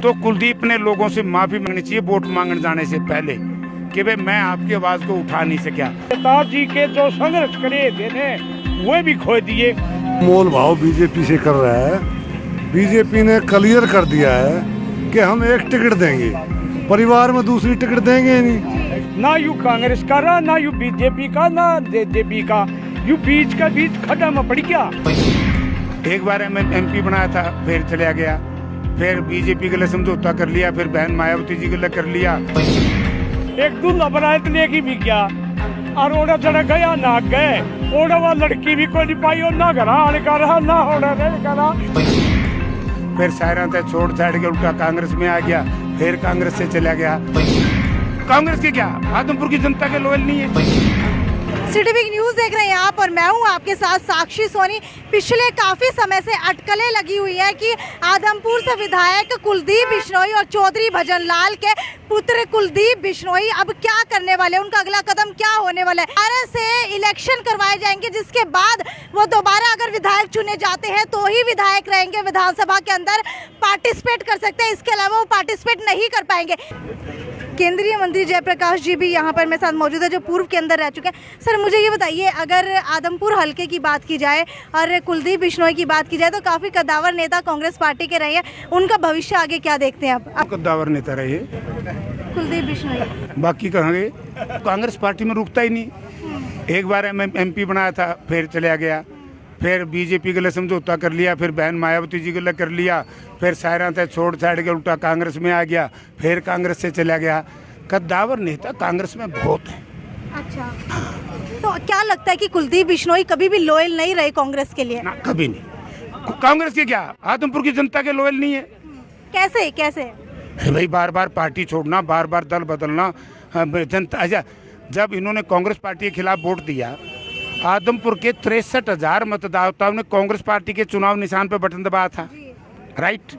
तो कुलदीप ने लोगों से माफी मांगनी चाहिए वोट मांगने जाने से पहले कि भाई मैं आपकी आवाज को उठा नहीं सका। नेताजी के जो संघर्ष करे थे वो भी खो दिए। मोल भाव बीजेपी से कर रहा है। बीजेपी ने क्लियर कर दिया है कि हम एक टिकट देंगे, परिवार में दूसरी टिकट देंगे नहीं। ना यू कांग्रेस का रहा, ना यू बीजेपी का, ना जेजेपी का, यू बीच का बीच खड्डा में पड़ गया। एक बार एमपी बनाया था, फिर चला गया, फिर बीजेपी के लिए समझौता कर लिया, फिर बहन मायावती जी के लिए कर लिया। एक दूल्हा बनाए तो लेके भी गया और ओड़ा चढ़ा गया ना गए, ओड़ा वाला लड़की भी कोई नहीं पाई और ना घर आने का रहा ना ओड़ा रहने का रहा। फिर सायरा तक छोड़ छाड़ के उल्टा कांग्रेस में आ गया, फिर कांग्रेस से चला गया। कांग्रेस के क्या, आदमपुर की जनता के लोयल नहीं है। सिटी बिग न्यूज देख रहे हैं आप और मैं हूं आपके साथ साक्षी सोनी। पिछले काफी समय से अटकलें लगी हुई है कि आदमपुर से विधायक कुलदीप बिश्नोई और चौधरी भजन लाल के पुत्र कुलदीप बिश्नोई अब क्या करने वाले, उनका अगला कदम क्या होने वाला है। दोबारा से इलेक्शन करवाए जाएंगे जिसके बाद वो दोबारा अगर विधायक चुने जाते हैं तो ही विधायक रहेंगे, विधानसभा के अंदर पार्टिसिपेट कर सकते हैं, इसके अलावा वो पार्टिसिपेट नहीं कर पाएंगे। केंद्रीय मंत्री जयप्रकाश जी भी यहाँ पर मेरे साथ मौजूद है जो पूर्व के अंदर रह चुके हैं। सर मुझे ये बताइए, अगर आदमपुर हलके की बात की जाए और कुलदीप बिश्नोई की बात की जाए तो काफ़ी कद्दावर नेता कांग्रेस पार्टी के रहे हैं, उनका भविष्य आगे क्या देखते हैं आप? कद्दावर नेता रहे कुलदीप बिश्नोई, बाकी कहेंगे कांग्रेस पार्टी में रुकता ही नहीं। एक बार एमपी बनाया था, फिर चला गया, फिर बीजेपी के लिए समझौता कर लिया, फिर बहन मायावती जी के लिए कर लिया, फिर सायरा तक छोड़ छाड़ के उल्टा कांग्रेस में आ गया, फिर कांग्रेस से चला गया। कद्दावर नेता कांग्रेस में बहुत है। अच्छा, तो क्या लगता है कि कुलदीप बिश्नोई कभी भी लॉयल नहीं रहे कांग्रेस के लिए? ना, कभी नहीं। कांग्रेस के क्या, आदमपुर की जनता के लॉयल नहीं है। कैसे कैसे? भाई बार बार पार्टी छोड़ना, बार बार दल बदलना, जनता। अच्छा, जब इन्होंने कांग्रेस पार्टी के खिलाफ वोट दिया, आदमपुर के 63,000 मतदाताओं ने कांग्रेस पार्टी के चुनाव निशान पर बटन दबाया था, राइट?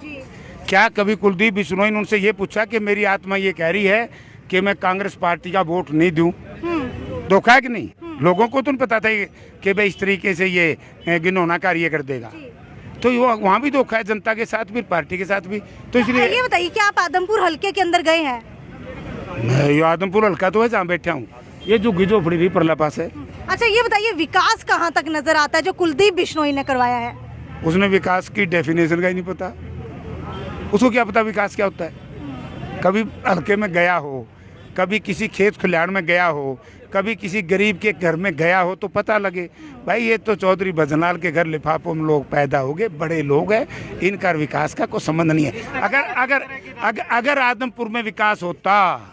क्या कभी कुलदीप बिश्नोई ने उनसे ये पूछा कि मेरी आत्मा ये कह रही है कि मैं कांग्रेस पार्टी का वोट नहीं दूं? धोखा है कि नहीं? लोगों को तो नहीं पता था कि भाई इस तरीके से ये घिनौना कार्य कर देगा, तो वहाँ भी धोखा है, जनता के साथ भी, पार्टी के साथ भी। तो इसलिए ये बताइए कि आप आदमपुर हलके के अंदर गए हैं? मैं आदमपुर हल्का तो है जहाँ बैठा हूँ, ये झुग्गी झोपड़ी भी परला पास है। अच्छा, ये बताइए विकास कहाँ तक नजर आता है जो कुलदीप बिश्नोई ने करवाया है? उसने विकास की डेफिनेशन का ही नहीं पता, उसको क्या पता विकास क्या होता है। कभी हल्के में गया हो, कभी किसी खेत खलिहान में गया हो, कभी किसी गरीब के घर में गया हो तो पता लगे। भाई ये तो चौधरी भजनलाल के घर लिफाफों में लोग पैदा हो गए, बड़े लोग हैं, इनका विकास का कोई संबंध नहीं है। अगर आदमपुर में विकास होता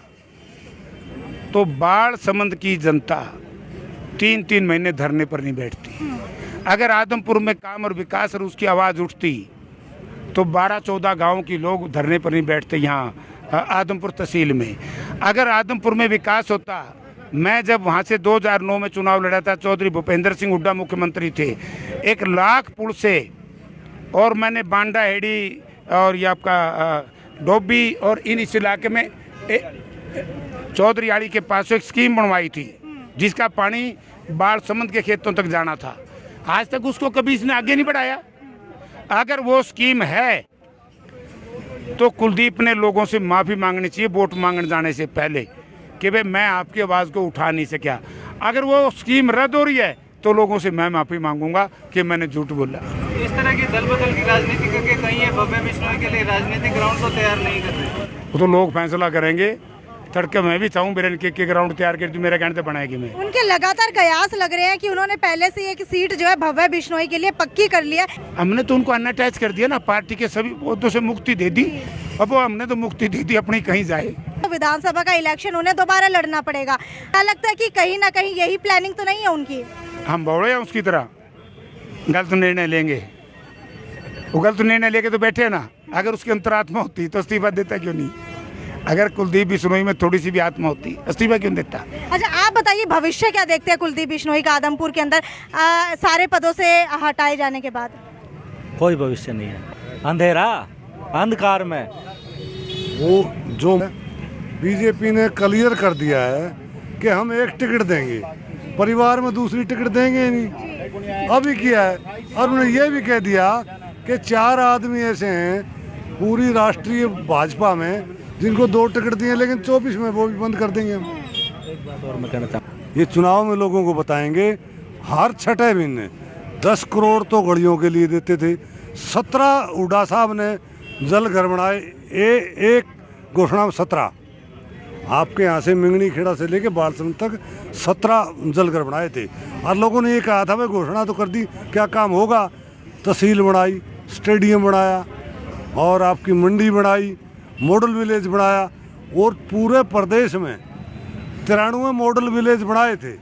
तो बाढ़ समंद की जनता 3-3 महीने धरने पर नहीं बैठती। अगर आदमपुर में काम और विकास और उसकी आवाज़ उठती तो 12-14 गाँव के लोग धरने पर नहीं बैठते यहाँ आदमपुर तहसील में। अगर आदमपुर में विकास होता, मैं जब वहाँ से 2009 में चुनाव लड़ा था, चौधरी भूपेंद्र सिंह हुड्डा मुख्यमंत्री थे, 1 लाख पुल से, और मैंने बांडा हेड़ी और ये आपका डोबी और इस इलाके में चौधरी आड़ी के पास एक स्कीम बनवाई थी जिसका पानी बाढ़ समंद के खेतों तक जाना था। आज तक उसको कभी इसने आगे नहीं बढ़ाया। अगर वो स्कीम है तो कुलदीप ने लोगों से माफ़ी मांगनी चाहिए वोट मांगने जाने से पहले कि भाई मैं आपकी आवाज़ को उठा नहीं सका। अगर वो स्कीम रद्द हो रही है तो लोगों से मैं माफ़ी मांगूंगा कि मैंने झूठ बोला। इस तरह की दल बदल की राजनीति करके कहीं ये भव्य बिश्नोई के लिए राजनीतिक ग्राउंड को तैयार नहीं कर रहे। वो तो लोग फैसला करेंगे। तड़के मैं भी चाहूँ मेरे के ग्राउंड तैयार कर, मेरे कहने से बनाएगी। मैं उनके लगातार कयास लग रहे हैं कि उन्होंने पहले से एक सीट जो है भव्य बिश्नोई के लिए पक्की कर लिया। हमने तो उनको अनअटैच कर दिया ना, पार्टी के सभी पदों से मुक्ति दे दी। अब वो हमने तो मुक्ति दे दी, अपनी कहीं जाए। तो विधानसभा का इलेक्शन उन्हें दोबारा लड़ना पड़ेगा। क्या लगता है कि कहीं ना कहीं यही प्लानिंग तो नहीं है उनकी? हम बौड़े हैं उसकी तरह, गलत निर्णय लेंगे। वो गलत निर्णय लेके तो बैठे ना। अगर उसकी अंतरात्मा होती तो इस्तीफा देता क्यों नहीं? अगर कुलदीप बिश्नोई में थोड़ी सी भी आत्मा होती, इस्तीफा क्यों देता? अच्छा, आप बताइए भविष्य क्या देखते हैं कुलदीप बिश्नोई का आदमपुर के अंदर सारे पदों से हटाए जाने के बाद? कोई भविष्य नहीं है, अंधेरा, अंधकार में। वो जो बीजेपी ने क्लियर कर दिया है कि हम एक टिकट देंगे, परिवार में दूसरी टिकट देंगे नहीं। अभी किया है, और उन्होंने ये भी कह दिया कि 4 आदमी ऐसे हैं पूरी राष्ट्रीय भाजपा में जिनको 2 टिकट दिए, लेकिन 24 में वो भी बंद कर देंगे हम। एक बात और मैं कहना चाहूँ, ये चुनाव में लोगों को बताएंगे। हर छठे महीने 10 करोड़ तो गड़ियों के लिए देते थे। 17 हुड्डा साहब ने जल घर बनाए, एक घोषणा में 17। आपके यहाँ से मिंगनी खेड़ा से लेके बालसमंद तक 17 जल घर बनाए थे। और लोगों ने ये कहा था भाई घोषणा तो कर दी, क्या काम होगा। तहसील बनाई, स्टेडियम बनाया, और आपकी मंडी बनाई, मॉडल विलेज बनाया, और पूरे प्रदेश में 93 मॉडल विलेज बनाए थे।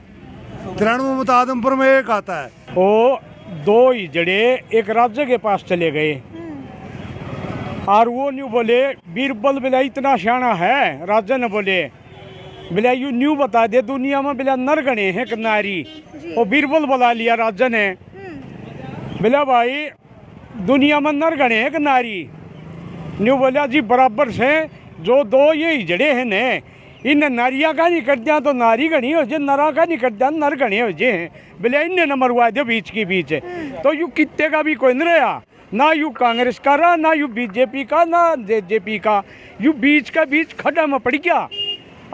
93 में तो आदमपुर में एक आता है। वो 2 ही जड़े एक राज्य के पास चले गए, और वो न्यू बोले बीरबल बिला इतना सियाना है। राजा ने बोले बिला यू न्यू बता दे दुनिया में बिला नर गणे हैं नारी। वो बीरबल बुला लिया राजा ने, बिला भाई दुनिया में नर गणे हैं नारी। न्यू बोला जी बराबर से जो 2 ये ही जड़े हैं ने, इन नारिया का नहीं कर दिया तो नारी गणी हो जाए, नरा का नहीं कर दिया नर गणे हो जाए। बोले इनने न मरवा दे बीच की बीच। तो यू कितने का भी कोई नहीं रहा, ना यू कांग्रेस का रहा, ना यू बीजेपी का, ना जेजेपी का। यू बीच का बीच खड्डा में पड़ गया।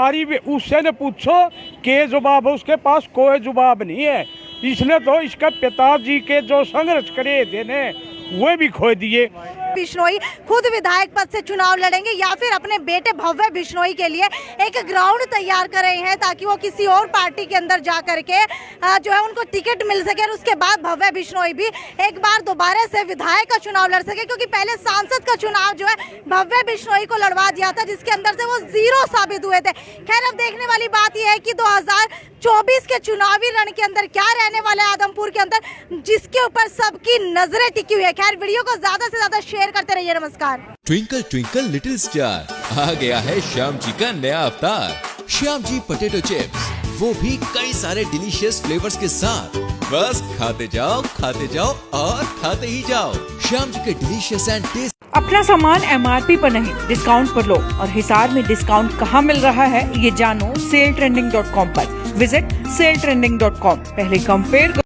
अरे उससे ने पूछो के जवाब है, उसके पास कोई जवाब नहीं है। इसने तो इसका पिताजी के जो संघर्ष करे थे ने वो भी खो दिए। बिश्नोई खुद विधायक पद से चुनाव लड़ेंगे या फिर अपने बेटे भव्य बिश्नोई के लिए एक ग्राउंड तैयार कर रहे हैं ताकि वो किसी और पार्टी के अंदर जा करके जो है उनको टिकट मिल सके, और उसके बाद भव्य बिश्नोई भी एक बार दोबारा से विधायक का चुनाव लड़ सके। क्योंकि पहले सांसद का चुनाव जो है भव्य बिश्नोई को लड़वा दिया था, जिसके अंदर से वो 0 साबित हुए थे। खैर, अब देखने वाली बात यह है कि 2024 के चुनावी रण के अंदर क्या रहने वाला है आदमपुर के अंदर, जिसके ऊपर सबकी नजरें टिकी हुई है। खैर, वीडियो को ज्यादा से ज्यादा शेयर करते रहिए। नमस्कार। ट्विंकल ट्विंकल लिटिल स्टार, आ गया है श्याम जी का नया अवतार। श्याम जी पोटैटो चिप्स, वो भी कई सारे डिलीशियस फ्लेवर्स के साथ। बस खाते जाओ और खाते ही जाओ। श्याम जी के डिलीशियस एंड टेस्ट। अपना सामान MRP पर नहीं, डिस्काउंट पर लो। और हिसार में डिस्काउंट कहाँ मिल रहा है ये जानो SaleTrending.com पर। Visit SaleTrending.com। पहले कंपेयर